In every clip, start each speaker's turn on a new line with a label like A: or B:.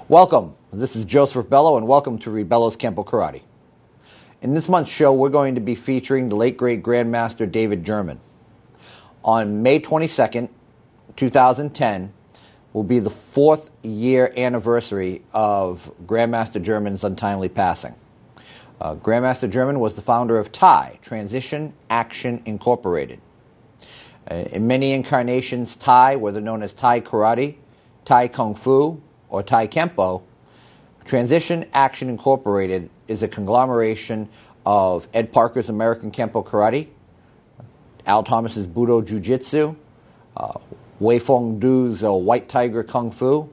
A: Welcome. This is Joseph Rebelo, and welcome to Rebelo's Kenpo Karate. In this month's show, we're going to be featuring the late great Grandmaster David German. On May 22nd, 2010, will be the 4th year anniversary of Grandmaster German's untimely passing. Grandmaster German was the founder of TAI, Transition Action Incorporated. In many incarnations, TAI, whether known as TAI Karate, TAI Kung Fu, or TAI Kenpo, Transition Action Incorporated is a conglomeration of Ed Parker's American Kenpo Karate, Al Thomas's Budo Jiu-Jitsu, Wei Feng Du's White Tiger Kung Fu,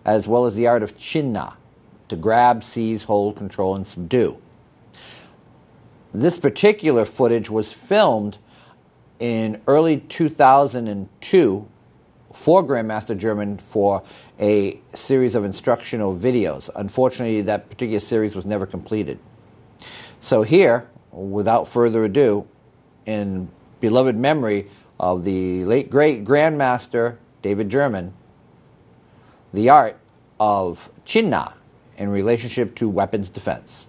A: as well as the art of Chin-Na, to grab, seize, hold, control, and subdue. This particular footage was filmed in early 2002 for Grandmaster German for a series of instructional videos. Unfortunately, that particular series was never completed. So here, without further ado, in beloved memory of the late great Grandmaster David German, the art of Chin-Na in relationship to weapons defense.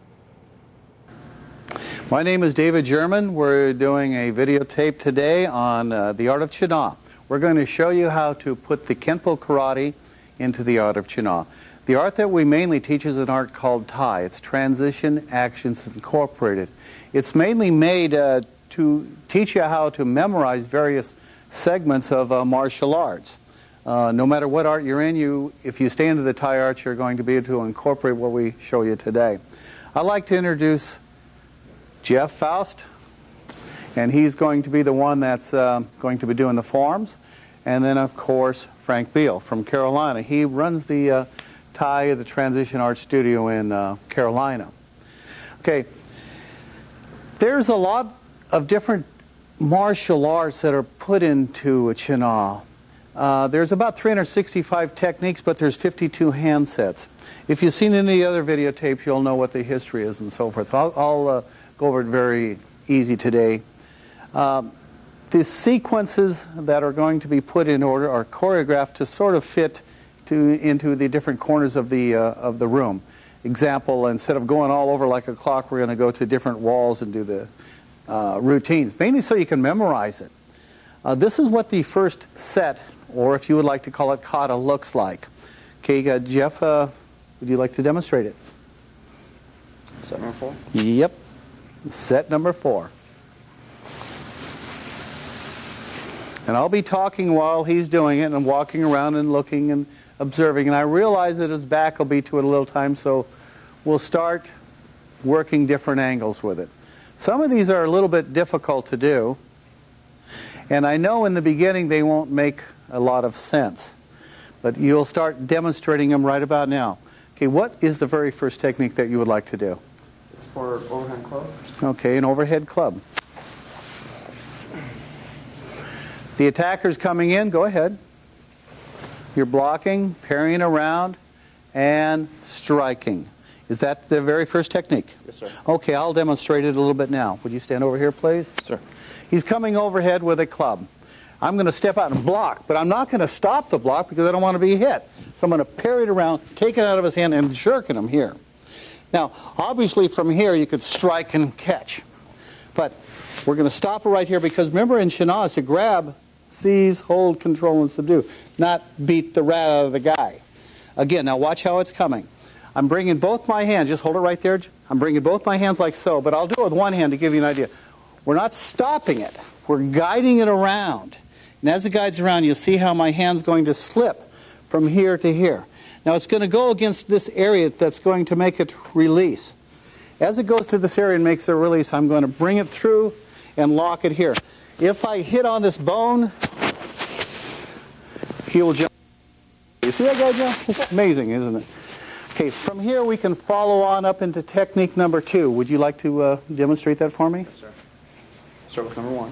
B: My name is David German. We're doing a videotape today on the art of Chin-Na. We're going to show you how to put the Kenpo Karate into the art of Chin-Na. The art that we mainly teach is an art called TAI. It's Transition Actions Incorporated. It's mainly made to teach you how to memorize various segments of martial arts. No matter what art you're in, if you stay into the TAI art, you're going to be able to incorporate what we show you today. I'd like to introduce Jeff Faust, and he's going to be the one that's going to be doing the forms. And then, of course, Frank Beall from Carolina. He runs the TAI, the Transition Art Studio in Carolina. Okay, there's a lot of different martial arts that are put into Chin-Na. There's about 365 techniques, but there's 52 hand sets. If you've seen any other videotapes, you'll know what the history is and so forth. I'll go over it very easy today. The sequences that are going to be put in order are choreographed to sort of fit into the different corners of the room. Example, instead of going all over like a clock, we're going to go to different walls and do the routines, mainly so you can memorize it. This is what the first set, or if you would like to call it kata, looks like. Okay, Jeff, would you like to demonstrate it?
C: Set number 4?
B: Yep. Set number 4. And I'll be talking while he's doing it and walking around and looking and observing. And I realize that his back will be to it a little time, so we'll start working different angles with it. Some of these are a little bit difficult to do. And I know in the beginning they won't make a lot of sense. But you'll start demonstrating them right about now. Okay, what is the very first technique that you would like to do?
C: For overhead club.
B: Okay, an overhead club. The attacker's coming in. Go ahead. You're blocking, parrying around, and striking. Is that the very first technique?
C: Yes, sir.
B: Okay, I'll demonstrate it a little bit now. Would you stand over here, please?
C: Sir.
B: He's coming overhead with a club. I'm going to step out and block, but I'm not going to stop the block because I don't want to be hit. So I'm going to parry it around, take it out of his hand, and jerking him here. Now, obviously from here you could strike and catch. But we're going to stop it right here because remember in Chin-Na it's to grab, seize, hold, control, and subdue. Not beat the rat out of the guy. Again, now watch how it's coming. I'm bringing both my hands, just hold it right there. I'm bringing both my hands like so, but I'll do it with one hand to give you an idea. We're not stopping it. We're guiding it around. And as it guides around, you'll see how my hand's going to slip from here to here. Now it's going to go against this area that's going to make it release. As it goes to this area and makes a release, I'm going to bring it through and lock it here. If I hit on this bone, he will jump. You see that guy jump? It's amazing, isn't it? Okay, from here we can follow on up into technique number 2. Would you like to demonstrate that for me?
C: Yes, sir. Start with number 1.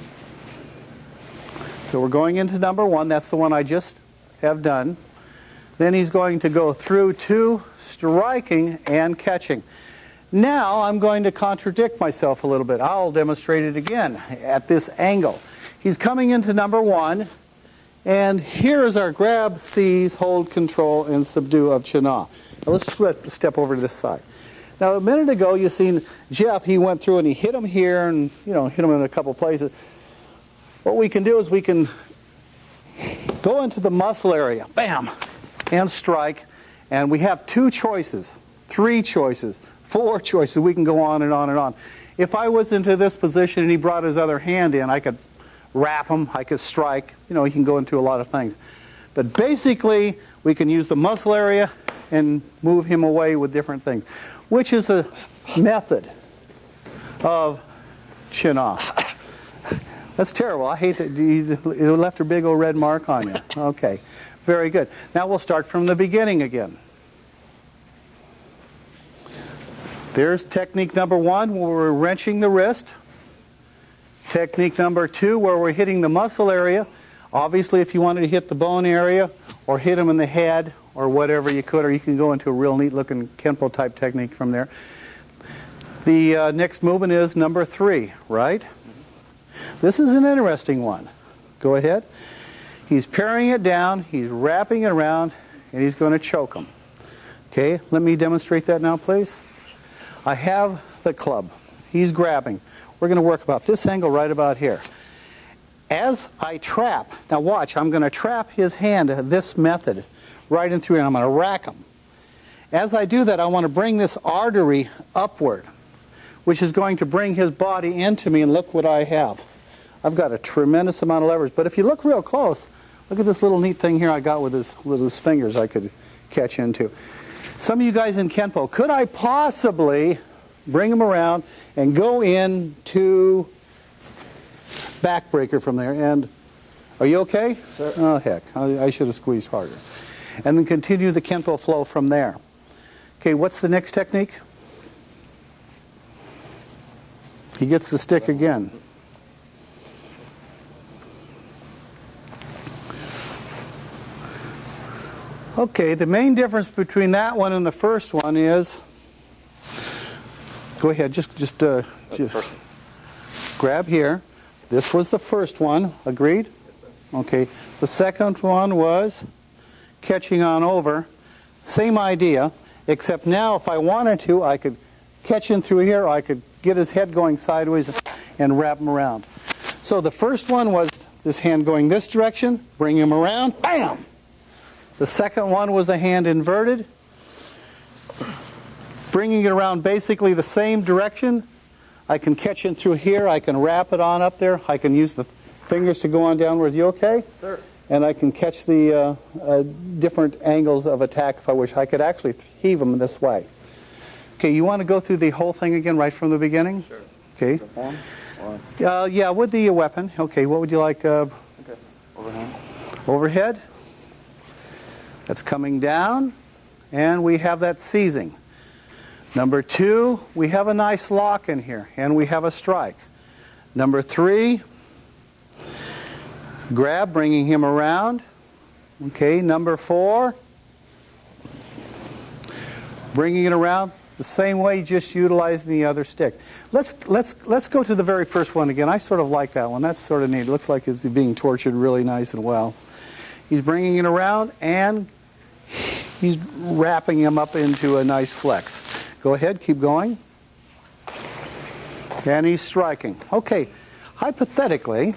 B: So we're going into number 1. That's the one I just have done. Then he's going to go through to striking and catching. Now I'm going to contradict myself a little bit. I'll demonstrate it again at this angle. He's coming into number 1, and here's our grab, seize, hold, control, and subdue of Chin-Na. Now let's step over to this side. Now, a minute ago, you seen Jeff. He went through and he hit him here and, hit him in a couple places. What we can do is we can go into the muscle area, bam, and strike. And we have 2 choices, 3 choices, 4 choices. We can go on and on and on. If I was into this position and he brought his other hand in, I could wrap him, I could strike. He can go into a lot of things. But basically, we can use the muscle area and move him away with different things, which is a method of chin off. That's terrible. I hate that you left a big old red mark on you. Okay, very good. Now we'll start from the beginning again. There's technique number 1, where we're wrenching the wrist. Technique number 2, where we're hitting the muscle area. Obviously, if you wanted to hit the bone area or hit him in the head or whatever you could, or you can go into a real neat-looking Kenpo type technique from there. The next movement is number 3, right? This is an interesting one. Go ahead. He's paring it down, he's wrapping it around, and he's going to choke him. Okay, let me demonstrate that now, please. I have the club. He's grabbing. We're going to work about this angle right about here. As I trap, now watch, I'm going to trap his hand this method right in through, and I'm going to rack him. As I do that, I want to bring this artery upward, which is going to bring his body into me, and look what I have. I've got a tremendous amount of leverage. But if you look real close, look at this little neat thing here I got with his fingers I could catch into. Some of you guys in Kenpo, could I possibly bring him around and go into backbreaker from there? And are you okay? Sure. Oh, heck. I should have squeezed harder. And then continue the Kenpo flow from there. Okay, what's the next technique? He gets the stick again. Okay, the main difference between that one and the first one is, go ahead, just grab here. This was the first one, agreed? Okay, the second one was catching on over. Same idea, except now if I wanted to, I could catch him through here, or I could get his head going sideways and wrap him around. So the first one was this hand going this direction, bring him around, bam! The second one was the hand inverted, bringing it around basically the same direction. I can catch it through here, I can wrap it on up there, I can use the fingers to go on downward. You okay? Sir. And I can catch the different angles of attack if I wish. I could actually heave them this way. Okay, you want to go through the whole thing again right from the beginning? Sure. Okay. Yeah, with the weapon. Okay, what would you like? Okay. Overhead. Overhead. That's coming down, and we have that seizing. Number 2, we have a nice lock in here, and we have a strike. Number 3, grab, bringing him around. Okay, number 4, bringing it around the same way, just utilizing the other stick. Let's go to the very first one again. I sort of like that one. That's sort of neat. It looks like it's being tortured really nice and well. He's bringing it around, and he's wrapping him up into a nice flex. Go ahead, keep going. And he's striking. Okay, hypothetically,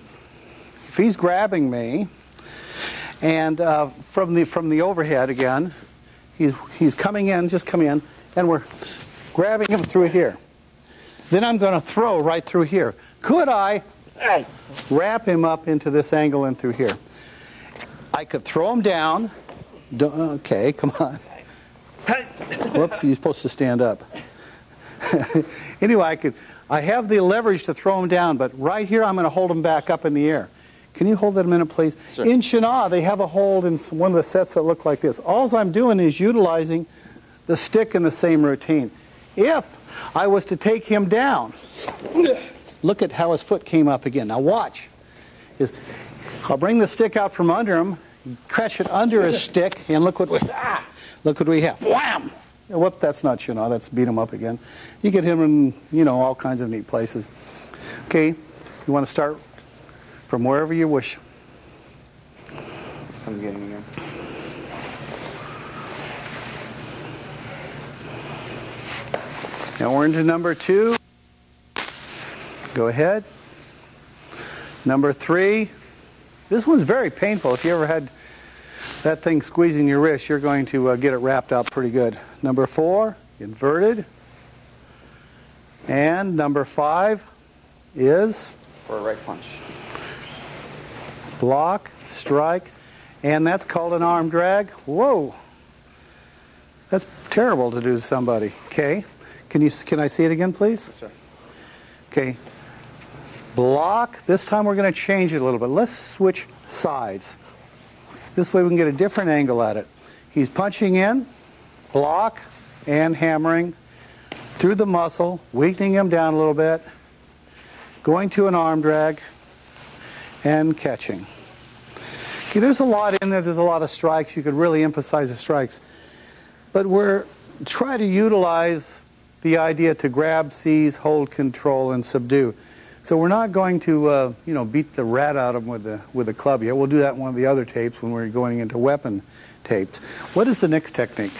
B: if he's grabbing me, and from the overhead again, he's coming in, just come in, and we're grabbing him through here. Then I'm going to throw right through here. Could I wrap him up into this angle and through here? I could throw him down. Okay, come on. Whoops, you're supposed to stand up. Anyway, I have the leverage to throw him down, but right here I'm going to hold him back up in the air. Can you hold that a minute, please? Sure. In Shana, they have a hold in one of the sets that look like this. All I'm doing is utilizing the stick in the same routine. If I was to take him down, look at how his foot came up again. Now watch. I'll bring the stick out from under him, catch it under his stick, and look what we have. Wham! Whoop, that's not Shana, that's beat him up again. You get him in, all kinds of neat places. Okay, you want to start from wherever you wish.
C: From the beginning again.
B: Now we're into number 2. Go ahead. Number 3. This one's very painful. If you ever had that thing squeezing your wrist, you're going to get it wrapped out pretty good. Number 4, inverted. And number 5 is?
C: For a right punch.
B: Block, strike, and that's called an arm drag. Whoa. That's terrible to do to somebody. Okay. Can I see it again, please?
C: Yes, sir.
B: Okay. Block. This time we're going to change it a little bit. Let's switch sides. This way we can get a different angle at it. He's punching in, block, and hammering through the muscle, weakening him down a little bit, going to an arm drag, and catching. Okay, there's a lot in there. There's a lot of strikes. You could really emphasize the strikes. But we're trying to utilize the idea to grab, seize, hold, control, and subdue. So we're not going to, beat the rat out of them with a club yet. We'll do that in one of the other tapes when we're going into weapon tapes. What is the next technique?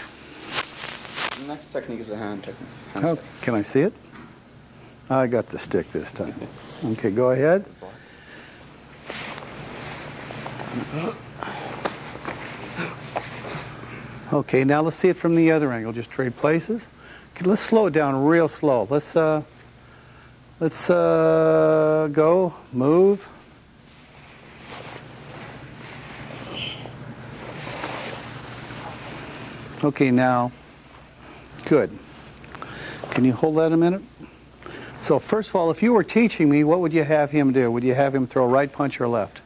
C: The next technique is a hand technique.
B: Oh, can I see it? I got the stick this time. Okay, go ahead. Okay, now let's see it from the other angle. Just trade places. Okay, let's slow it down real slow. Let's go, move. Okay, now, good. Can you hold that a minute? So first of all, if you were teaching me, what would you have him do? Would you have him throw right punch or left?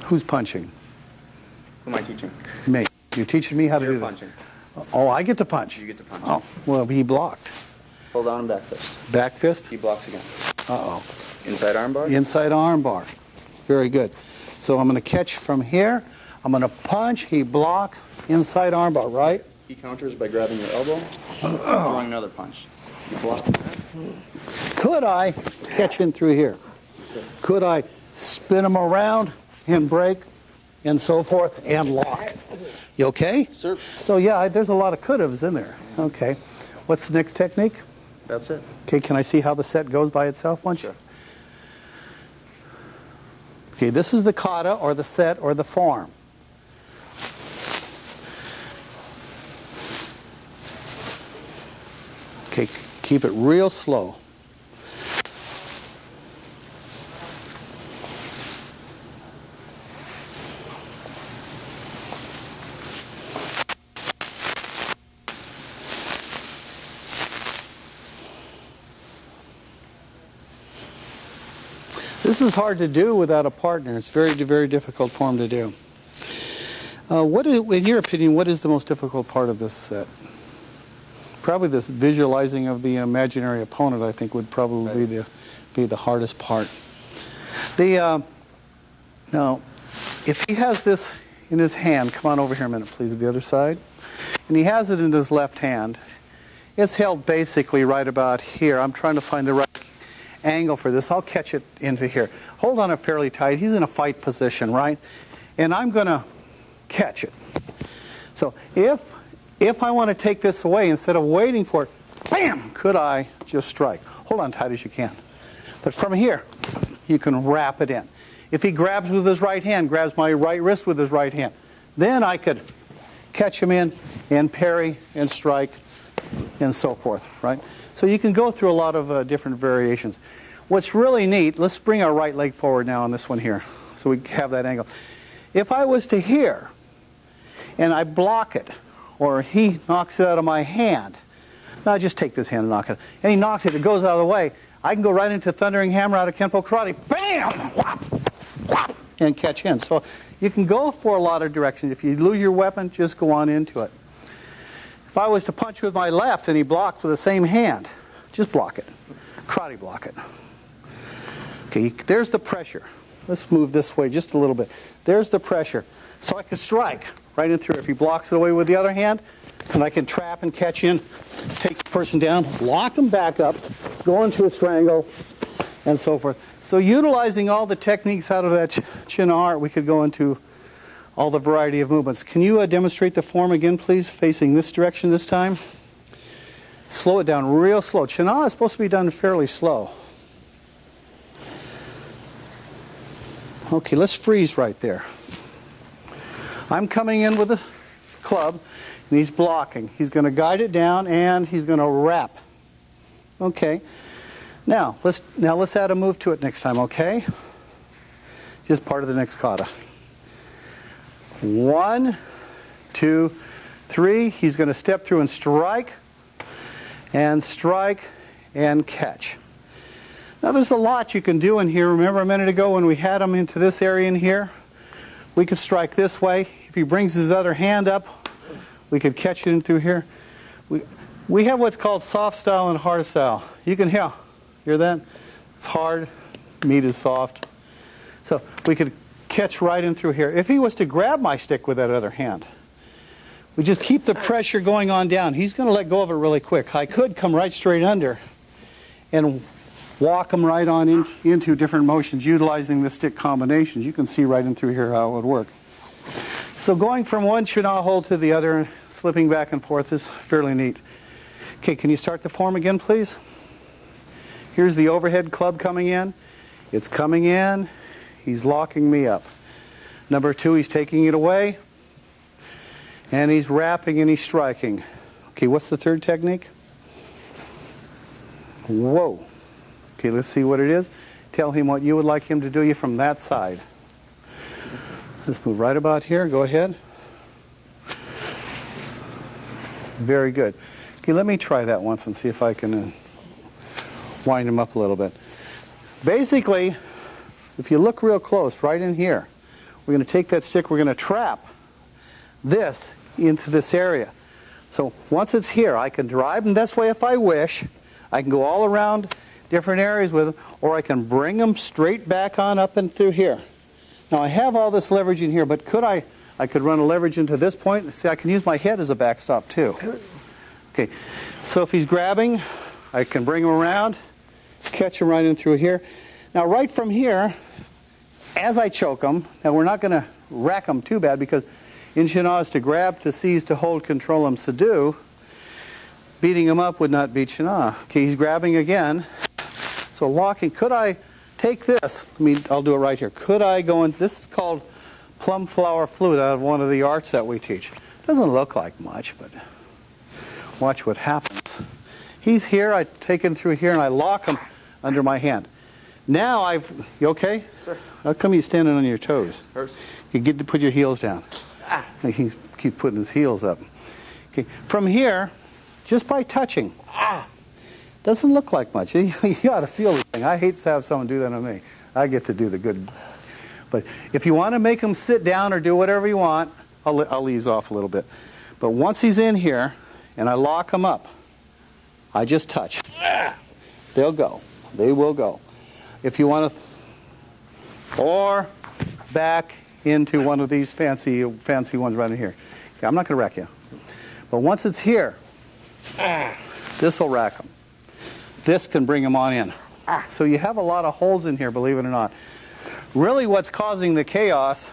B: Who's punching?
C: Who am I teaching?
B: Me. You're teaching me how to
C: You're
B: do that.
C: punching.
B: Oh, I get to punch.
C: You get to punch.
B: Oh, well, he blocked.
C: Pull down and back fist.
B: Back fist?
C: He blocks again.
B: Uh-oh.
C: Inside arm bar?
B: Inside arm bar. Very good. So I'm going to catch from here. I'm going to punch. He blocks. Inside arm bar, right?
C: He counters by grabbing your elbow, throwing another punch. You block.
B: Could I catch in through here? Could I spin him around and break and so forth and lock? You okay?
C: Sir.
B: So yeah, there's a lot of could-haves in there. Okay. What's the next technique?
C: That's it.
B: Okay, can I see how the set goes by itself once?
C: Sure.
B: Okay, this is the kata or the set or the form. Okay, keep it real slow. This is hard to do without a partner. It's very, very difficult for him to do. In your opinion, what is the most difficult part of this set? Probably this visualizing of the imaginary opponent, I think, would probably be the hardest part. Now, if he has this in his hand, come on over here a minute, please, the other side. And he has it in his left hand. It's held basically right about here. I'm trying to find the right angle for this. I'll catch it into here. Hold on it fairly tight. He's in a fight position, right? And I'm going to catch it. So if I want to take this away, instead of waiting for it, bam, could I just strike? Hold on tight as you can. But from here, you can wrap it in. If he grabs with his right hand, grabs my right wrist with his right hand, then I could catch him in and parry and strike and so forth, right? So you can go through a lot of different variations. What's really neat, let's bring our right leg forward now on this one here so we have that angle. If I was to here and I block it, or he knocks it out of my hand, now I just take this hand and knock it, and he knocks it, it goes out of the way, I can go right into Thundering Hammer out of Kenpo Karate, bam, whop, whop, and catch in. So you can go for a lot of directions. If you lose your weapon, just go on into it. If I was to punch with my left and he blocked with the same hand, just block it. Karate block it. Okay, there's the pressure. Let's move this way just a little bit. There's the pressure. So I can strike right in through. If he blocks it away with the other hand, and I can trap and catch in, take the person down, lock him back up, go into a strangle, and so forth. So utilizing all the techniques out of that chin art, we could go into all the variety of movements. Can you demonstrate the form again, please, facing this direction this time? Slow it down real slow. Chinaa is supposed to be done fairly slow. Okay, let's freeze right there. I'm coming in with a club, and he's blocking. He's going to guide it down, and he's going to wrap. Okay. Now let's add a move to it next time, okay? Just part of the next kata. 1, 2, 3. He's going to step through and strike, and catch. Now there's a lot you can do in here. Remember a minute ago when we had him into this area in here? We could strike this way. If he brings his other hand up, we could catch it in through here. We have what's called soft style and hard style. You can hear that? It's hard, meat is soft. So we could catch right in through here. If he was to grab my stick with that other hand, we just keep the pressure going on down. He's going to let go of it really quick. I could come right straight under and walk him right on into different motions utilizing the stick combinations. You can see right in through here how it would work. So going from one Chinaa hold to the other and slipping back and forth is fairly neat. Okay, can you start the form again, please? Here's the overhead club coming in. It's coming in. He's locking me up. Number 2, he's taking it away. And he's wrapping and he's striking. Okay, what's the third technique? Whoa. Okay, let's see what it is. Tell him what you would like him to do you from that side. Let's move right about here. Go ahead. Very good. Okay, let me try that once and see if I can wind him up a little bit. Basically, if you look real close, right in here, we're going to take that stick, we're going to trap this into this area. So once it's here, I can drive him this way if I wish. I can go all around different areas with him, or I can bring him straight back on up and through here. Now I have all this leverage in here, but I could run a leverage into this point. See, I can use my head as a backstop too. Okay, so if he's grabbing, I can bring him around, catch him right in through here. Now right from here, as I choke him, now we're not going to rack him too bad because in Chinaa is to grab, to seize, to hold, control, and subdue. Beating him up would not beat Chinaa. Okay, he's grabbing again. So locking, could I take this? I'll do it right here. Could I go in, this is called plum flower flute out of one of the arts that we teach. Doesn't look like much, but watch what happens. He's here, I take him through here and I lock him under my hand. Now you okay?
C: Sir.
B: How come you standing on your toes?
C: Hurts.
B: You get to put your heels down. He keeps putting his heels up. Okay. From here, just by touching, doesn't look like much. You got to feel the thing. I hate to have someone do that to me. I get to do the good. But if you want to make him sit down or do whatever you want, I'll ease off a little bit. But once he's in here and I lock him up, I just touch. They'll go. They will go. If you want to, or back into one of these fancy ones right in here. Okay, I'm not going to rack you. But once it's here, this will rack him. This can bring him on in. So you have a lot of holes in here, believe it or not. Really what's causing the chaos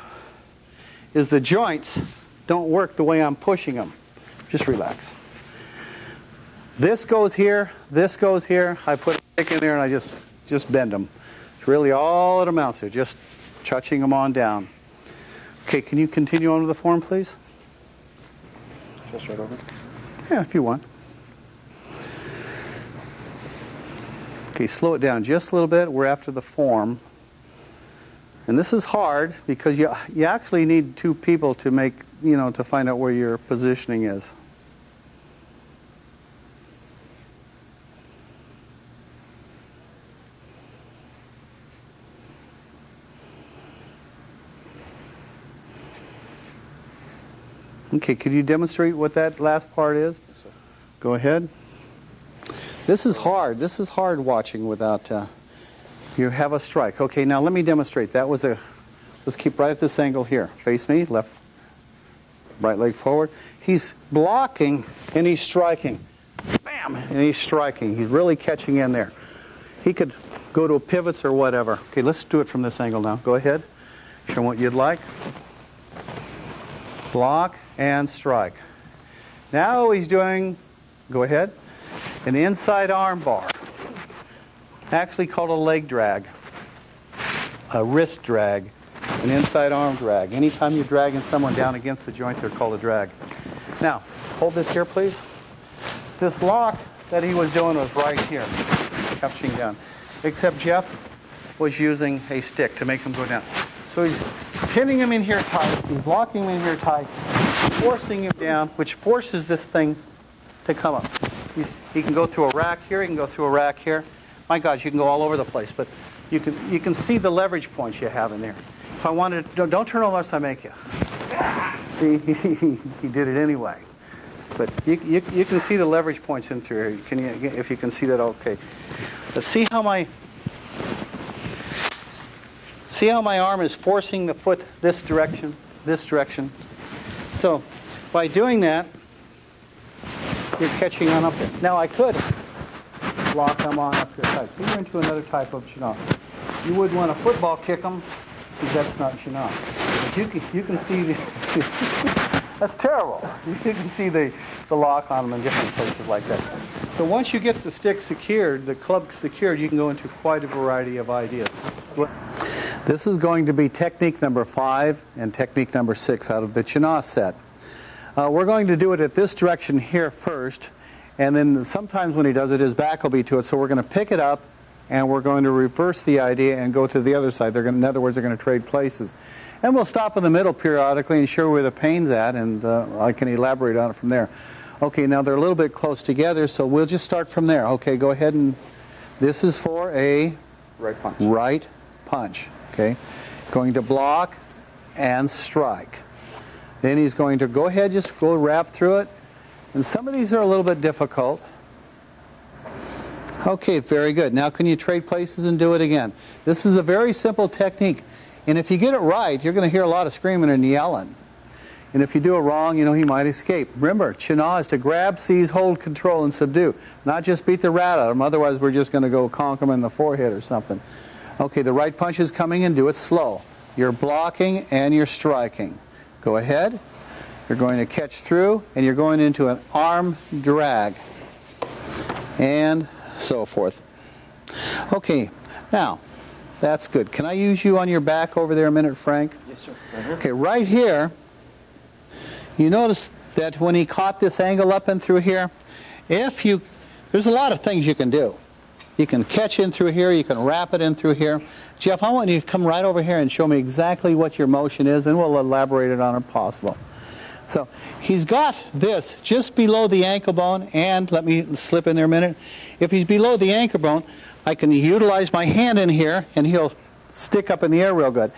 B: is the joints don't work the way I'm pushing them. Just relax. This goes here, this goes here. I put a stick in there and I just bend them. It's really all it amounts to, just touching them on down. Okay, can you continue on with the form, please?
C: Just right over.
B: Yeah, if you want. Okay, slow it down just a little bit. We're after the form. And this is hard because you actually need two people to make, to find out where your positioning is. Okay, could you demonstrate what that last part is?
C: Yes, sir.
B: Go ahead. This is hard. This is hard watching without... you have a strike. Okay, now let me demonstrate. Let's keep right at this angle here. Face me, left, right leg forward. He's blocking and he's striking. Bam! And he's striking. He's really catching in there. He could go to pivots or whatever. Okay, let's do it from this angle now. Go ahead. Show what you'd like. Block and strike. Now he's doing, go ahead. an inside arm bar, actually called a leg drag, a wrist drag, an inside arm drag. Anytime you're dragging someone down against the joint, they're called a drag. Now, hold this here, please. This lock that he was doing was right here, catching down. Except Jeff was using a stick to make him go down. So he's pinning him in here tight, he's locking him in here tight, forcing him down, which forces this thing to come up. He can go through a rack here, he can go through a rack here. My gosh, you can go all over the place, but you can see the leverage points you have in there. If I wanted to, don't turn over unless I make you. See, he did it anyway. But you can see the leverage points in through here. If you can see that, okay. But see how my arm is forcing the foot this direction, this direction. So by doing that, you're catching on up there. Now I could lock them on up here tight. So you're into another type of chinah. You wouldn't want to football kick them because that's not chinah. But you can see the that's terrible. You can see the lock on them in different places like that. So once you get the stick secured, the club secured, you can go into quite a variety of ideas. This is going to be technique number 5 and technique number 6 out of the chinah set. We're going to do it at this direction here first, and then sometimes when he does it, his back will be to it. So we're going to pick it up, and we're going to reverse the idea and go to the other side. In other words, they're going to trade places. And we'll stop in the middle periodically and show where the pain's at, and I can elaborate on it from there. Okay, now they're a little bit close together, so we'll just start from there. Okay, go ahead, and this is for a
C: Right punch.
B: Right punch. Okay, going to block and strike. Then he's going to go ahead, just go wrap through it. And some of these are a little bit difficult. Okay, very good. Now can you trade places and do it again? This is a very simple technique. And if you get it right, you're going to hear a lot of screaming and yelling. And if you do it wrong, you know, he might escape. Remember, chinah is to grab, seize, hold, control, and subdue. Not just beat the rat out of him. Otherwise, we're just going to go conk him in the forehead or something. Okay, the right punch is coming in. Do it slow. You're blocking and you're striking. Go ahead. You're going to catch through, and you're going into an arm drag. And so forth. Okay, now, that's good. Can I use you on your back over there a minute, Frank?
C: Yes, sir. Right here.
B: Okay, right here, you notice that when he caught this angle up and through here, there's a lot of things you can do. You can catch in through here, you can wrap it in through here. Jeff, I want you to come right over here and show me exactly what your motion is, and we'll elaborate it on if possible. So he's got this just below the ankle bone, and let me slip in there a minute. If he's below the ankle bone, I can utilize my hand in here, and he'll stick up in the air real good.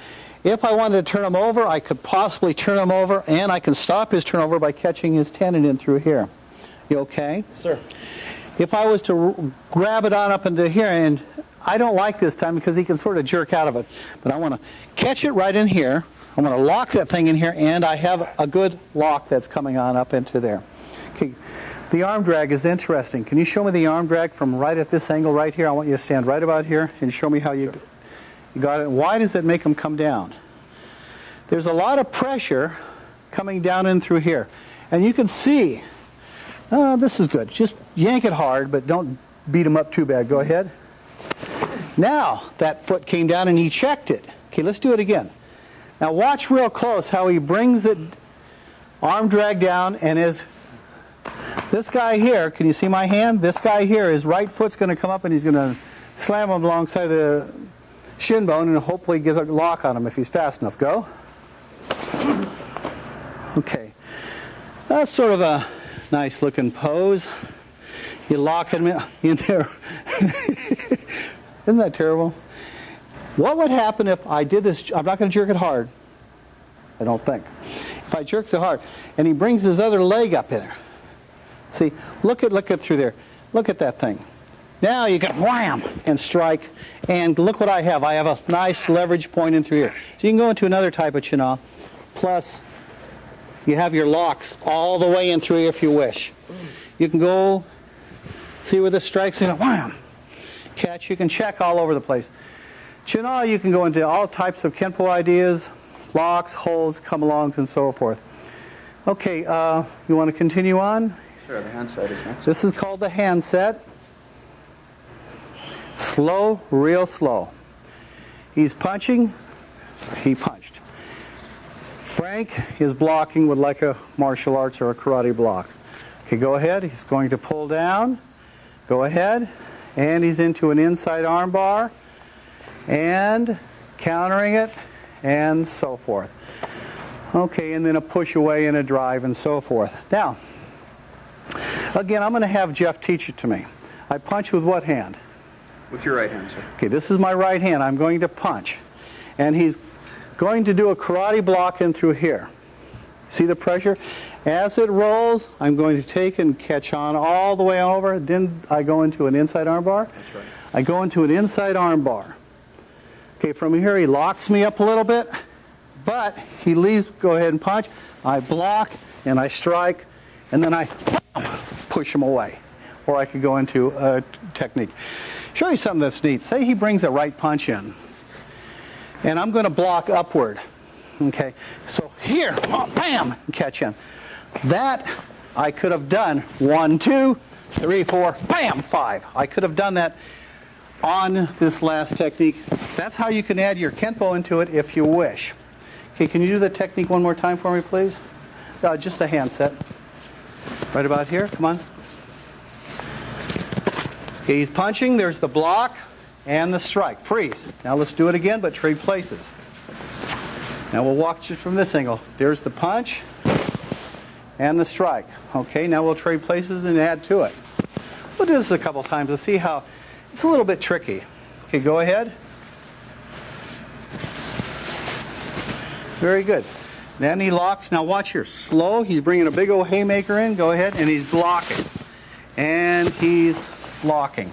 B: If I wanted to turn him over, I could possibly turn him over, and I can stop his turnover by catching his tendon in through here. You okay?
C: Sir.
B: If I was to grab it on up into here, and I don't like this time because he can sort of jerk out of it, but I want to catch it right in here. I'm going to lock that thing in here, and I have a good lock that's coming on up into there. Okay. The arm drag is interesting. Can you show me the arm drag from right at this angle right here? I want you to stand right about here and show me how you got it. Why does it make them come down? There's a lot of pressure coming down in through here. And you can see, this is good. Just yank it hard, but don't beat them up too bad. Go ahead. Now that foot came down and he checked it. Okay, let's do it again. Now watch real close how he brings it, arm drag down, and this guy here, can you see my hand? This guy here, his right foot's going to come up and he's going to slam him alongside the shin bone and hopefully get a lock on him if he's fast enough. Go. Okay. That's sort of a nice looking pose. You lock him in there. Isn't that terrible? What would happen if I did this? I'm not going to jerk it hard. I don't think. If I jerk it hard, and he brings his other leg up in there. See, look at through there. Look at that thing. Now you can wham and strike, and look what I have. I have a nice leverage point in through here. So you can go into another type of chinah. Plus, you have your locks all the way in through here if you wish. You can go see where the strikes in. Wham! Catch. You can check all over the place. Chinah, you can go into all types of Kenpo ideas, locks, holds, come-alongs, and so forth. Okay, you want to continue on?
C: Sure, the handset is next.
B: This is called the handset. Slow, real slow. He's punching. He punched. Frank is blocking with like a martial arts or a karate block. Okay, go ahead. He's going to pull down. Go ahead. And he's into an inside arm bar. And countering it. And so forth. Okay, and then a push away and a drive and so forth. Now, again, I'm going to have Jeff teach it to me. I punch with what hand?
C: With your right hand, sir.
B: Okay, this is my right hand. I'm going to punch. And he's going to do a karate block in through here. See the pressure? As it rolls, I'm going to take and catch on all the way over. Then I go into an inside arm bar.
C: That's right.
B: I go into an inside arm bar. Okay, from here he locks me up a little bit, but he leaves, go ahead and punch. I block and I strike, and then I push him away. Or I could go into a technique. Show you something that's neat. Say he brings a right punch in, and I'm going to block upward. Okay, so here, bam, catch him. That I could have done 1, 2, 3, 4, bam, 5. I could have done that on this last technique. That's how you can add your Kenpo into it if you wish. Okay, can you do the technique one more time for me, please? Just the handset. Right about here, come on. Okay, he's punching, there's the block and the strike. Freeze. Now let's do it again, but trade places. Now we'll walk just from this angle. There's the punch and the strike. Okay, now we'll trade places and add to it. We'll do this a couple times to see how it's a little bit tricky. Okay, go ahead. Very good. Then he locks. Now watch here. Slow. He's bringing a big old haymaker in. Go ahead. And he's blocking. And he's blocking.